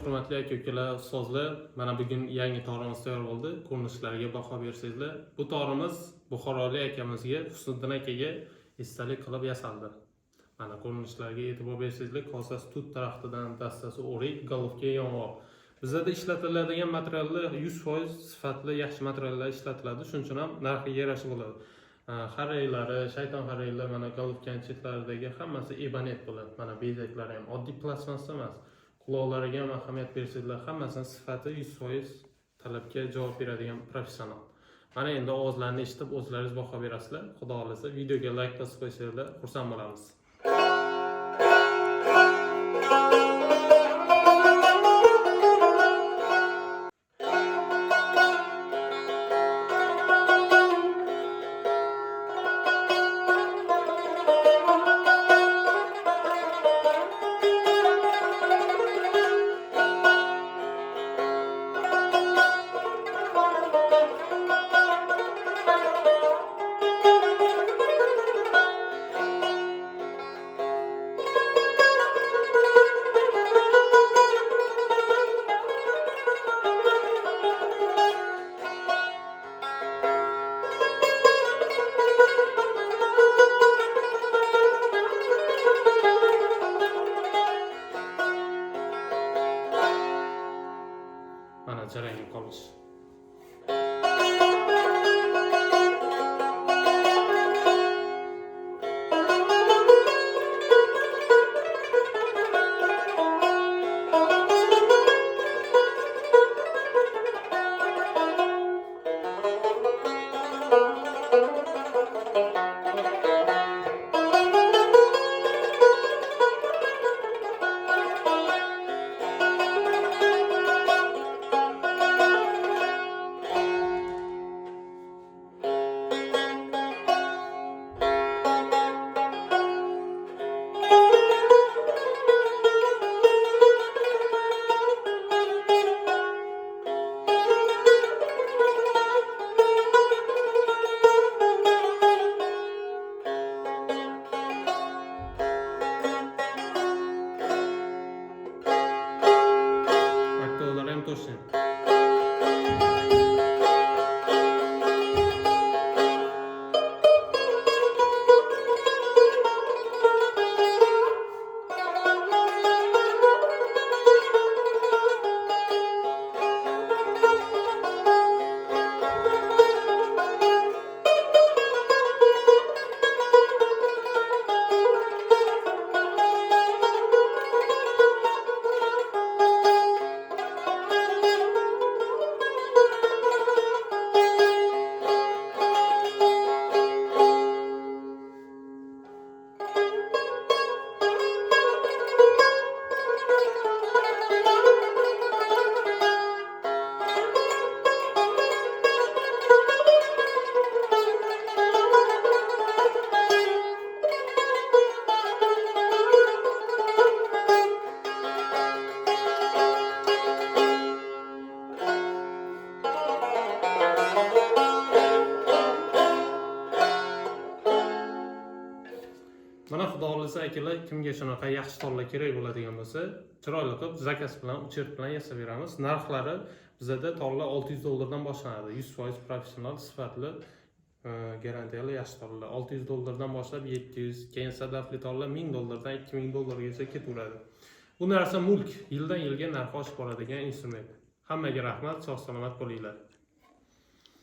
Hurmatli aka-ukalar, ustozlar, mana bugun yangi torimiz tayyor bo'ldi. Ko'rinishlariga baho bersangizlar. Bu torimiz Buxorolik akamizga, Husniddin akaga esdalik qilib yasaldi. Mana ko'rinishlariga e'tibor bersangizlar, kosasi tut daraxtidan, dastasi o'rik, golovka yong'oq. Bizda ishlatiladigan materiallar 100% sifatli, yaxshi materiallar ishlatiladi. Shuning uchun ham narxiga yarasha bo'ladi. Xaraylari, shayton xaraylar, mana golovkaning chetlaridagi hammasi ebonet bo'ladi. Mana bezaklari ham oddiy plastmassa emas. Quloqlariga ham ahamiyat bersangizlar, hammasini sifati 100% talabga javob beradigan professional. Mana endi ovozlarni eshitib o'zlaringiz baho berasizlar. Xudo xolasa videoga like bosib qo'ysangizlar, xursand bo'lamiz. Mana jarayonga qolish. To'sin. Mana xudo xolasa akalar, kimga shunaqa yaxshi torlar kerak bo'ladigan bo'lsa, chiroyli qilib zakaz bilan, uchert bilan yasab beramiz. Narxlari bizda torlar $600 boshlanadi. 100% professional, sifatli, garantiyali yaxshi torlar. $600 boshlab 700, keyin sadafli torlar $1000 $2000gacha ketaveradi. Bu narsa mulk, yildan yilga narxi oshib boradigan instrument. Hammaga rahmat, sog' salomat bo'linglar.